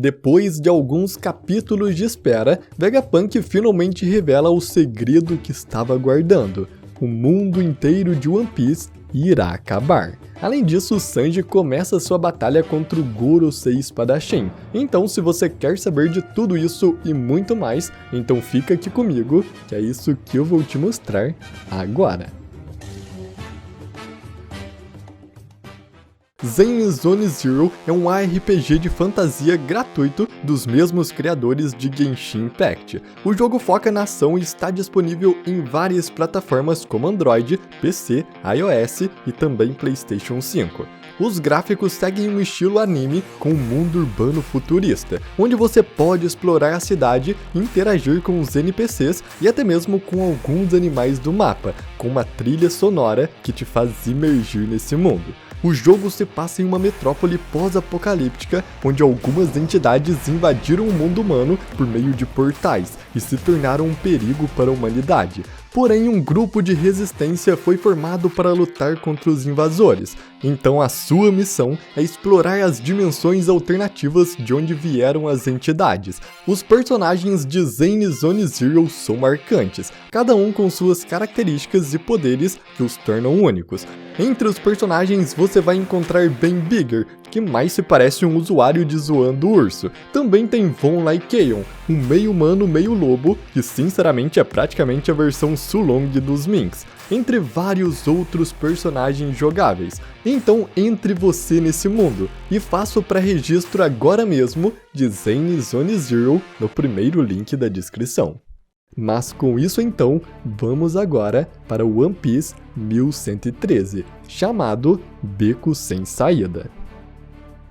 Depois de alguns capítulos de espera, Vegapunk finalmente revela o segredo que estava guardando. O mundo inteiro de One Piece irá acabar. Além disso, Sanji começa sua batalha contra o Gorosei Espadachim. Então, se você quer saber de tudo isso e muito mais, então fica aqui comigo, que é isso que eu vou te mostrar agora. Zen Zone Zero é um ARPG de fantasia gratuito dos mesmos criadores de Genshin Impact. O jogo foca na ação e está disponível em várias plataformas como Android, PC, iOS e também PlayStation 5. Os gráficos seguem um estilo anime com um mundo urbano futurista, onde você pode explorar a cidade, interagir com os NPCs e até mesmo com alguns animais do mapa, com uma trilha sonora que te faz imergir nesse mundo. O jogo se passa em uma metrópole pós-apocalíptica, onde algumas entidades invadiram o mundo humano por meio de portais e se tornaram um perigo para a humanidade. Porém, um grupo de resistência foi formado para lutar contra os invasores. Então a sua missão é explorar as dimensões alternativas de onde vieram as entidades. Os personagens de Zen Zone Zero são marcantes, cada um com suas características e poderes que os tornam únicos. Entre os personagens você vai encontrar Ben Bigger, que mais se parece um usuário de Zoando Urso. Também tem Von Lycaon, um meio humano meio lobo, que sinceramente é praticamente a versão Sulong dos Minks, entre vários outros personagens jogáveis. Então entre você nesse mundo, e faça o pré-registro agora mesmo de Zen Zone Zero no primeiro link da descrição. Mas com isso então, vamos agora para o One Piece 1113, chamado Beco Sem Saída.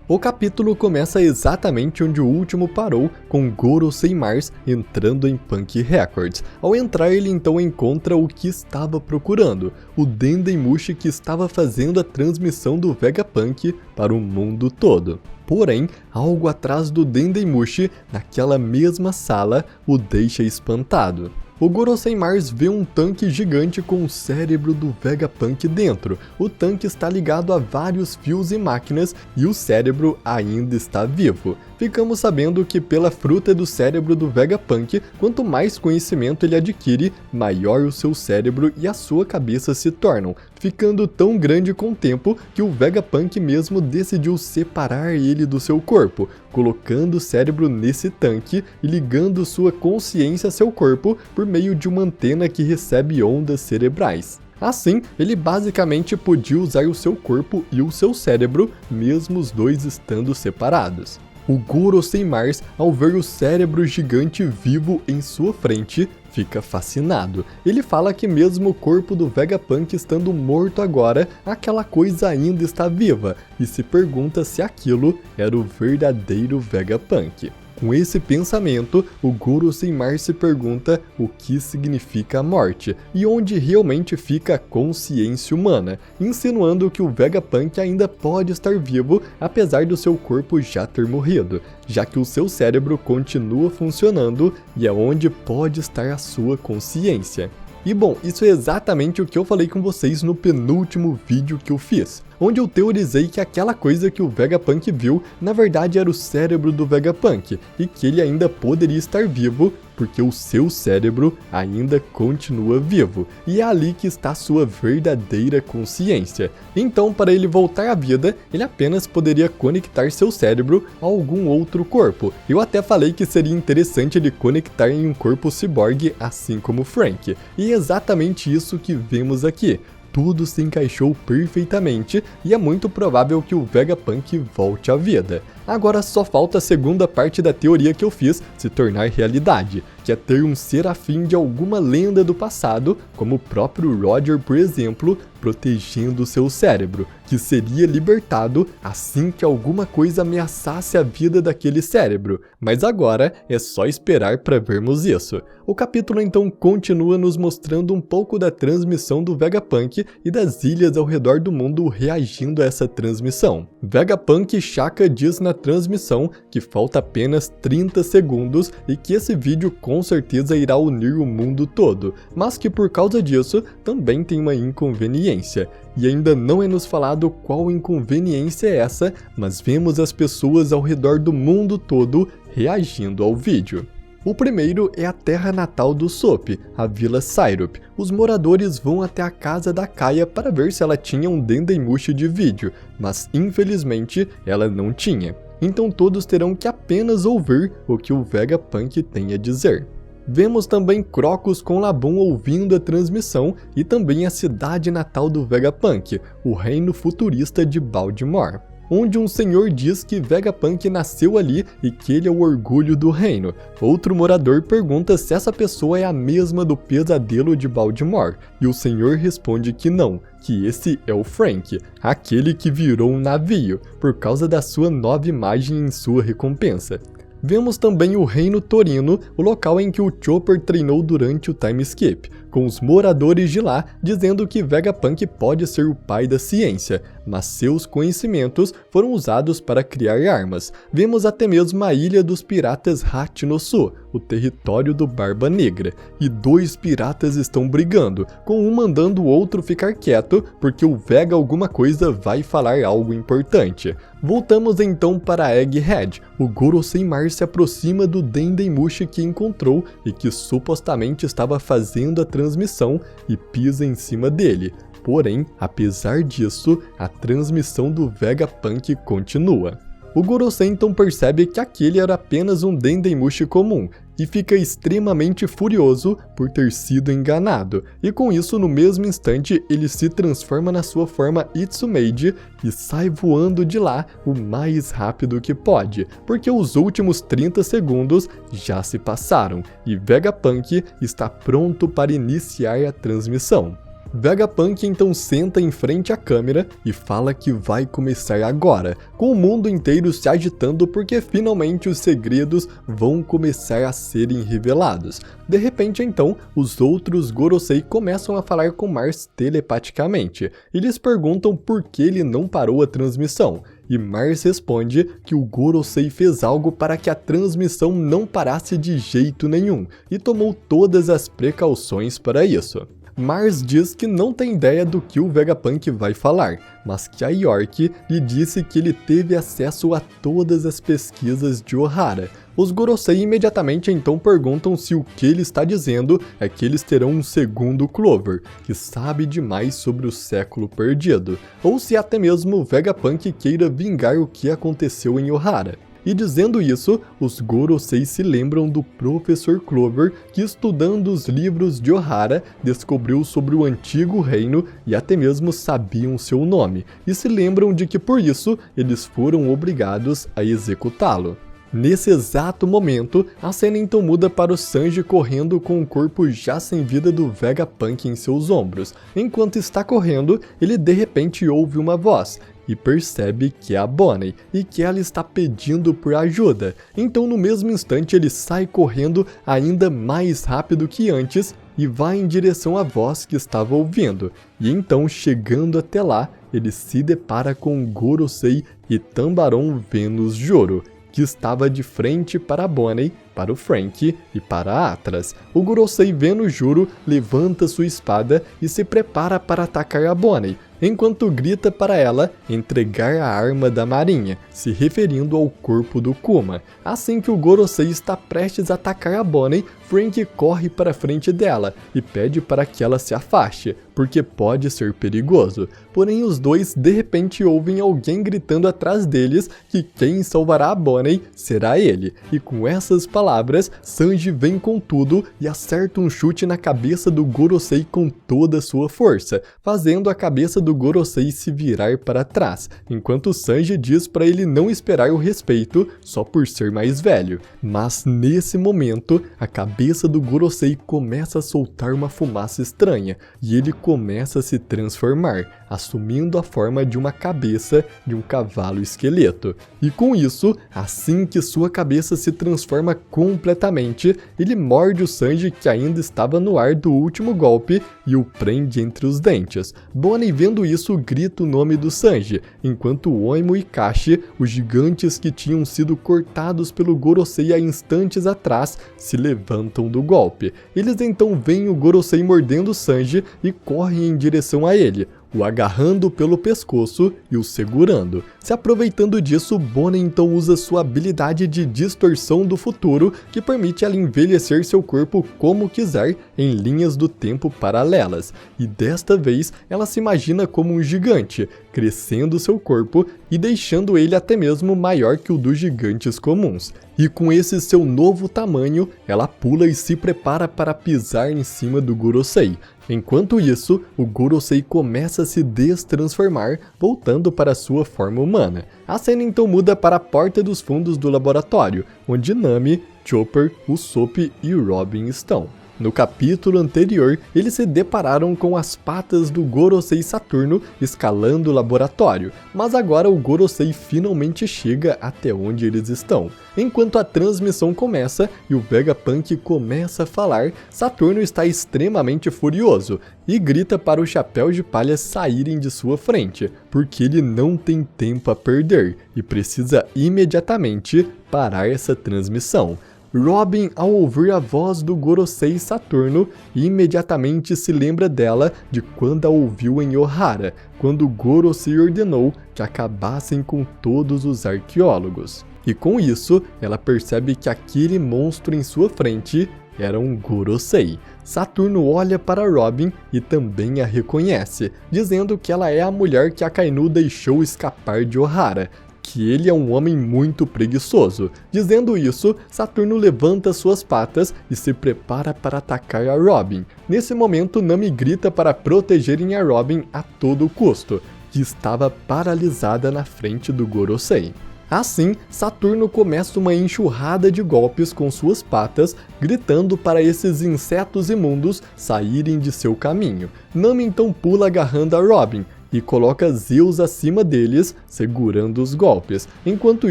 O capítulo começa exatamente onde o último parou, com Gorosei Mars entrando em Punk Records. Ao entrar, ele então encontra o que estava procurando, o Dendemushi que estava fazendo a transmissão do Vegapunk para o mundo todo. Porém, algo atrás do Dendemushi, naquela mesma sala, o deixa espantado. O Gorosei Mars vê um tanque gigante com o cérebro do Vegapunk dentro. O tanque está ligado a vários fios e máquinas e o cérebro ainda está vivo. Ficamos sabendo que pela fruta do cérebro do Vegapunk, quanto mais conhecimento ele adquire, maior o seu cérebro e a sua cabeça se tornam, ficando tão grande com o tempo que o Vegapunk mesmo decidiu separar ele do seu corpo, colocando o cérebro nesse tanque e ligando sua consciência a seu corpo por meio de uma antena que recebe ondas cerebrais. Assim, ele basicamente podia usar o seu corpo e o seu cérebro, mesmo os dois estando separados. O Gorosei Mars, ao ver o cérebro gigante vivo em sua frente, fica fascinado. Ele fala que mesmo o corpo do Vegapunk estando morto agora, aquela coisa ainda está viva, e se pergunta se aquilo era o verdadeiro Vegapunk. Com esse pensamento, o Gorosei Mars se pergunta o que significa a morte e onde realmente fica a consciência humana, insinuando que o Vegapunk ainda pode estar vivo apesar do seu corpo já ter morrido, já que o seu cérebro continua funcionando e é onde pode estar a sua consciência. E bom, isso é exatamente o que eu falei com vocês no penúltimo vídeo que eu fiz, onde eu teorizei que aquela coisa que o Vegapunk viu, na verdade era o cérebro do Vegapunk, e que ele ainda poderia estar vivo, porque o seu cérebro ainda continua vivo, e é ali que está sua verdadeira consciência. Então, para ele voltar à vida, ele apenas poderia conectar seu cérebro a algum outro corpo. Eu até falei que seria interessante ele conectar em um corpo ciborgue, assim como Frank, e é exatamente isso que vemos aqui. Tudo se encaixou perfeitamente e é muito provável que o Vegapunk volte à vida. Agora só falta a segunda parte da teoria que eu fiz se tornar realidade, que é ter um serafim de alguma lenda do passado, como o próprio Roger, por exemplo, protegendo seu cérebro, que seria libertado assim que alguma coisa ameaçasse a vida daquele cérebro. Mas agora é só esperar para vermos isso. O capítulo então continua nos mostrando um pouco da transmissão do Vegapunk e das ilhas ao redor do mundo reagindo a essa transmissão. Vegapunk Shaka diz na transmissão que falta apenas 30 segundos e que esse vídeo com certeza irá unir o mundo todo, mas que por causa disso também tem uma inconveniência. inconveniência. E ainda não é nos falado qual inconveniência é essa, mas vemos as pessoas ao redor do mundo todo reagindo ao vídeo. O primeiro é a terra natal do Sop, a Vila Syrup. Os moradores vão até a casa da Kaia para ver se ela tinha um Dendemushi de vídeo, mas infelizmente ela não tinha. Então todos terão que apenas ouvir o que o Vegapunk tem a dizer. Vemos também Crocus com Labum ouvindo a transmissão e também a cidade natal do Vegapunk, o reino futurista de Baltimore, onde um senhor diz que Vegapunk nasceu ali e que ele é o orgulho do reino. Outro morador pergunta se essa pessoa é a mesma do pesadelo de Baltimore, e o senhor responde que não, que esse é o Frank, aquele que virou um navio, por causa da sua nova imagem em sua recompensa. Vemos também o Reino Torino, o local em que o Chopper treinou durante o time skip, com os moradores de lá dizendo que Vegapunk pode ser o pai da ciência, mas seus conhecimentos foram usados para criar armas. Vemos até mesmo a ilha dos piratas Hachinosu, o território do Barba Negra, e dois piratas estão brigando, com um mandando o outro ficar quieto, porque o Vega alguma coisa vai falar algo importante. Voltamos então para Egghead. O Gorosei Mars se aproxima do Dendemushi que encontrou e que supostamente estava fazendo a transmissão e pisa em cima dele. Porém, apesar disso, a transmissão do Vegapunk continua. O Gorosei então percebe que aquele era apenas um Dendemushi comum e fica extremamente furioso por ter sido enganado, e com isso no mesmo instante ele se transforma na sua forma Itsumeiji e sai voando de lá o mais rápido que pode, porque os últimos 30 segundos já se passaram e Vegapunk está pronto para iniciar a transmissão. Vegapunk então senta em frente à câmera e fala que vai começar agora, com o mundo inteiro se agitando porque finalmente os segredos vão começar a serem revelados. De repente então, os outros Gorosei começam a falar com Mars telepaticamente. Eles perguntam por que ele não parou a transmissão, e Mars responde que o Gorosei fez algo para que a transmissão não parasse de jeito nenhum, e tomou todas as precauções para isso. Mars diz que não tem ideia do que o Vegapunk vai falar, mas que a York lhe disse que ele teve acesso a todas as pesquisas de Ohara. Os Gorosei imediatamente então perguntam se o que ele está dizendo é que eles terão um segundo Clover, que sabe demais sobre o século perdido, ou se até mesmo o Vegapunk queira vingar o que aconteceu em Ohara. E dizendo isso, os Gorosei se lembram do Professor Clover, que estudando os livros de Ohara, descobriu sobre o antigo reino e até mesmo sabiam seu nome, e se lembram de que por isso eles foram obrigados a executá-lo. Nesse exato momento, a cena então muda para o Sanji correndo com o corpo já sem vida do Vegapunk em seus ombros. Enquanto está correndo, ele de repente ouve uma voz e percebe que é a Bonnie e que ela está pedindo por ajuda. Então no mesmo instante ele sai correndo ainda mais rápido que antes e vai em direção à voz que estava ouvindo. E então, chegando até lá, ele se depara com Gorosei e Tambaron Venus Joro, que estava de frente para a Bonnie, para o Frank e para Atlas. O Gorosei Venus Juro levanta sua espada e se prepara para atacar a Bonnie, enquanto grita para ela entregar a arma da marinha, se referindo ao corpo do Kuma. Assim que o Gorosei está prestes a atacar a Bonnie, Frank corre para frente dela e pede para que ela se afaste, porque pode ser perigoso. Porém, os dois de repente ouvem alguém gritando atrás deles que quem salvará a Bonnie será ele. E com essas palavras, Sanji vem com tudo e acerta um chute na cabeça do Gorosei com toda a sua força, fazendo a cabeça do Gorosei se virar para trás, enquanto Sanji diz para ele não esperar o respeito só por ser mais velho. Mas nesse momento, a cabeça do Gorosei começa a soltar uma fumaça estranha e ele começa a se transformar, assumindo a forma de uma cabeça de um cavalo esqueleto. E com isso, assim que sua cabeça se transforma completamente, ele morde o Sanji que ainda estava no ar do último golpe e o prende entre os dentes. Bonnie, vendo isso, grita o nome do Sanji, enquanto Oimo e Kashi, os gigantes que tinham sido cortados pelo Gorosei há instantes atrás, se levantam do golpe. Eles então veem o Gorosei mordendo o Sanji e correm em direção a ele. o agarrando pelo pescoço e o segurando. Se aproveitando disso, Bonnie então usa sua habilidade de distorção do futuro, que permite ela envelhecer seu corpo como quiser em linhas do tempo paralelas. E desta vez, ela se imagina como um gigante, crescendo seu corpo e deixando ele até mesmo maior que o dos gigantes comuns. E com esse seu novo tamanho, ela pula e se prepara para pisar em cima do Gorosei. Enquanto isso, o Gorosei começa a se destransformar, voltando para sua forma humana. A cena então muda para a porta dos fundos do laboratório, onde Nami, Chopper, Usopp e Robin estão. No capítulo anterior, eles se depararam com as patas do Gorosei Saturno escalando o laboratório, mas agora o Gorosei finalmente chega até onde eles estão. Enquanto a transmissão começa e o Vegapunk começa a falar, Saturno está extremamente furioso e grita para os chapéus de palha saírem de sua frente, porque ele não tem tempo a perder e precisa imediatamente parar essa transmissão. Robin, ao ouvir a voz do Gorosei Saturno, imediatamente se lembra dela de quando a ouviu em Ohara, quando Gorosei ordenou que acabassem com todos os arqueólogos. E com isso, ela percebe que aquele monstro em sua frente era um Gorosei. Saturno olha para Robin e também a reconhece, dizendo que ela é a mulher que Akainu deixou escapar de Ohara, que ele é um homem muito preguiçoso. Dizendo isso, Saturno levanta suas patas e se prepara para atacar a Robin. Nesse momento, Nami grita para protegerem a Robin a todo custo, que estava paralisada na frente do Gorosei. Assim, Saturno começa uma enxurrada de golpes com suas patas, gritando para esses insetos imundos saírem de seu caminho. Nami então pula agarrando a Robin e coloca Zeus acima deles, segurando os golpes. Enquanto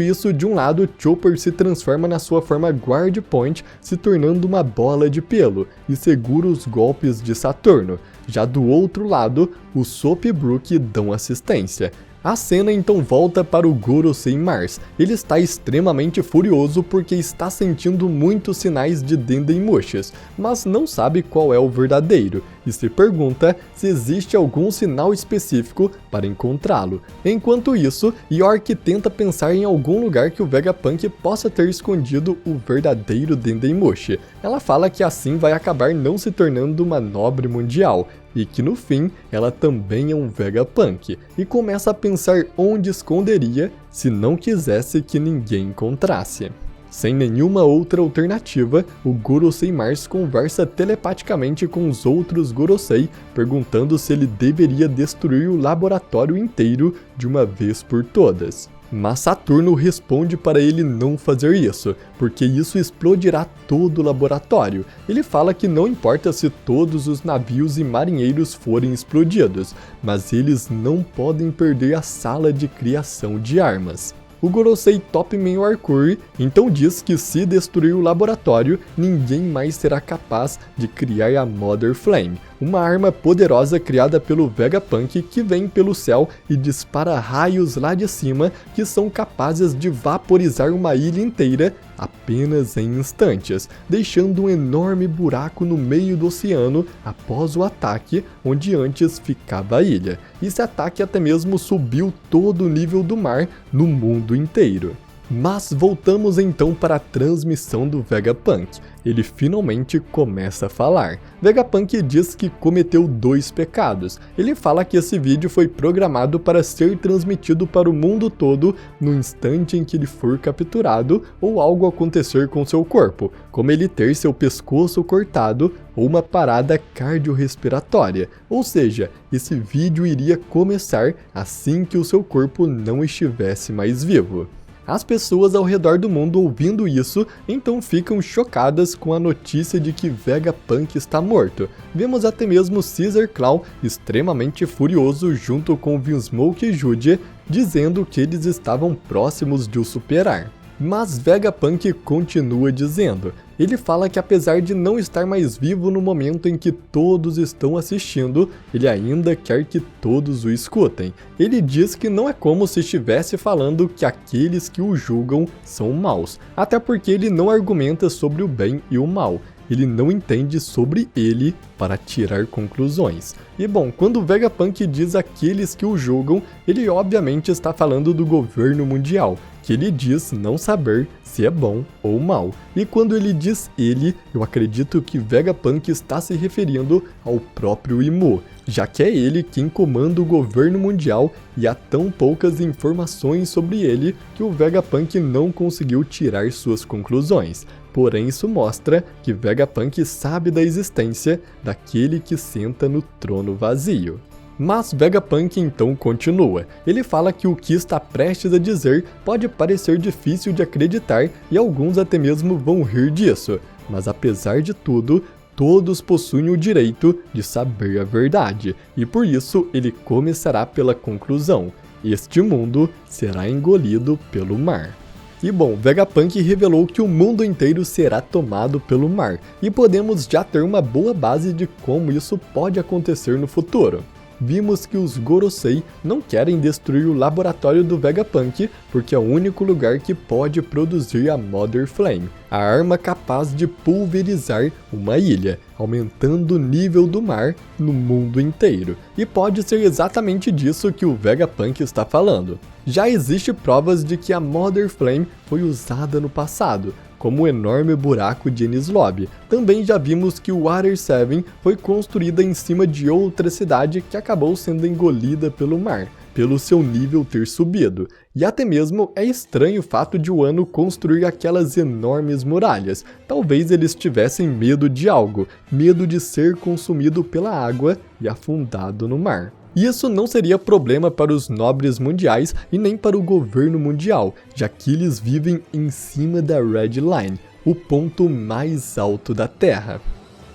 isso, de um lado, Chopper se transforma na sua forma Guard Point, se tornando uma bola de pelo, e segura os golpes de Saturno. Já do outro lado, Usopp e Brook dão assistência. A cena então volta para o Gorosei Mars. Ele está extremamente furioso porque está sentindo muitos sinais de Dendemushis, mas não sabe qual é o verdadeiro, e se pergunta se existe algum sinal específico para encontrá-lo. Enquanto isso, York tenta pensar em algum lugar que o Vegapunk possa ter escondido o verdadeiro Dendemushi. Ela fala que assim vai acabar não se tornando uma nobre mundial, e que no fim ela também é um Vegapunk, e começa a pensar onde esconderia se não quisesse que ninguém encontrasse. Sem nenhuma outra alternativa, o Gorosei Mars conversa telepaticamente com os outros Gorosei, perguntando se ele deveria destruir o laboratório inteiro de uma vez por todas. Mas Saturno responde para ele não fazer isso, porque isso explodirá todo o laboratório. Ele fala que não importa se todos os navios e marinheiros forem explodidos, mas eles não podem perder a sala de criação de armas. O Gorosei Topman Warkuri então diz que se destruir o laboratório, ninguém mais será capaz de criar a Mother Flame, uma arma poderosa criada pelo Vegapunk que vem pelo céu e dispara raios lá de cima que são capazes de vaporizar uma ilha inteira apenas em instantes, deixando um enorme buraco no meio do oceano após o ataque onde antes ficava a ilha. Esse ataque até mesmo subiu todo o nível do mar no mundo inteiro. Mas voltamos então para a transmissão do Vegapunk. Ele finalmente começa a falar. Vegapunk diz que cometeu 2 pecados. Ele fala que esse vídeo foi programado para ser transmitido para o mundo todo no instante em que ele for capturado ou algo acontecer com seu corpo, como ele ter seu pescoço cortado ou uma parada cardiorrespiratória. Ou seja, esse vídeo iria começar assim que o seu corpo não estivesse mais vivo. As pessoas ao redor do mundo ouvindo isso, então ficam chocadas com a notícia de que Vegapunk está morto. Vemos até mesmo Caesar Claw extremamente furioso junto com Vinsmoke e Jude, dizendo que eles estavam próximos de o superar. Mas Vegapunk continua dizendo. Ele fala que apesar de não estar mais vivo no momento em que todos estão assistindo, ele ainda quer que todos o escutem. Ele diz que não é como se estivesse falando que aqueles que o julgam são maus, até porque ele não argumenta sobre o bem e o mal. Ele não entende sobre ele para tirar conclusões. E bom, quando o Vegapunk diz aqueles que o julgam, ele obviamente está falando do governo mundial, que ele diz não saber se é bom ou mal. E quando ele diz ele, eu acredito que Vegapunk está se referindo ao próprio Imu, já que é ele quem comanda o governo mundial e há tão poucas informações sobre ele que o Vegapunk não conseguiu tirar suas conclusões. Porém, isso mostra que Vegapunk sabe da existência daquele que senta no trono vazio. Mas Vegapunk então continua. Ele fala que o que está prestes a dizer pode parecer difícil de acreditar e alguns até mesmo vão rir disso. Mas apesar de tudo, todos possuem o direito de saber a verdade. E por isso ele começará pela conclusão: este mundo será engolido pelo mar. E bom, Vegapunk revelou que o mundo inteiro será tomado pelo mar. E podemos já ter uma boa base de como isso pode acontecer no futuro. Vimos que os Gorosei não querem destruir o laboratório do Vegapunk porque é o único lugar que pode produzir a Mother Flame, a arma capaz de pulverizar uma ilha, aumentando o nível do mar no mundo inteiro. E pode ser exatamente disso que o Vegapunk está falando. Já existem provas de que a Mother Flame foi usada no passado, como o enorme buraco de Enies Lobby. Também já vimos que o Water 7 foi construída em cima de outra cidade que acabou sendo engolida pelo mar, pelo seu nível ter subido. E até mesmo é estranho o fato de Wano construir aquelas enormes muralhas. Talvez eles tivessem medo de algo, medo de ser consumido pela água e afundado no mar. Isso não seria problema para os nobres mundiais e nem para o governo mundial, já que eles vivem em cima da Red Line, o ponto mais alto da Terra.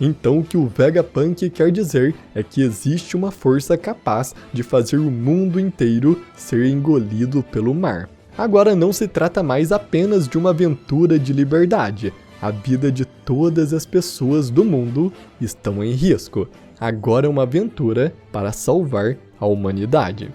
Então o que o Vegapunk quer dizer é que existe uma força capaz de fazer o mundo inteiro ser engolido pelo mar. Agora não se trata mais apenas de uma aventura de liberdade. A vida de todas as pessoas do mundo estão em risco. Agora é uma aventura para salvar a humanidade.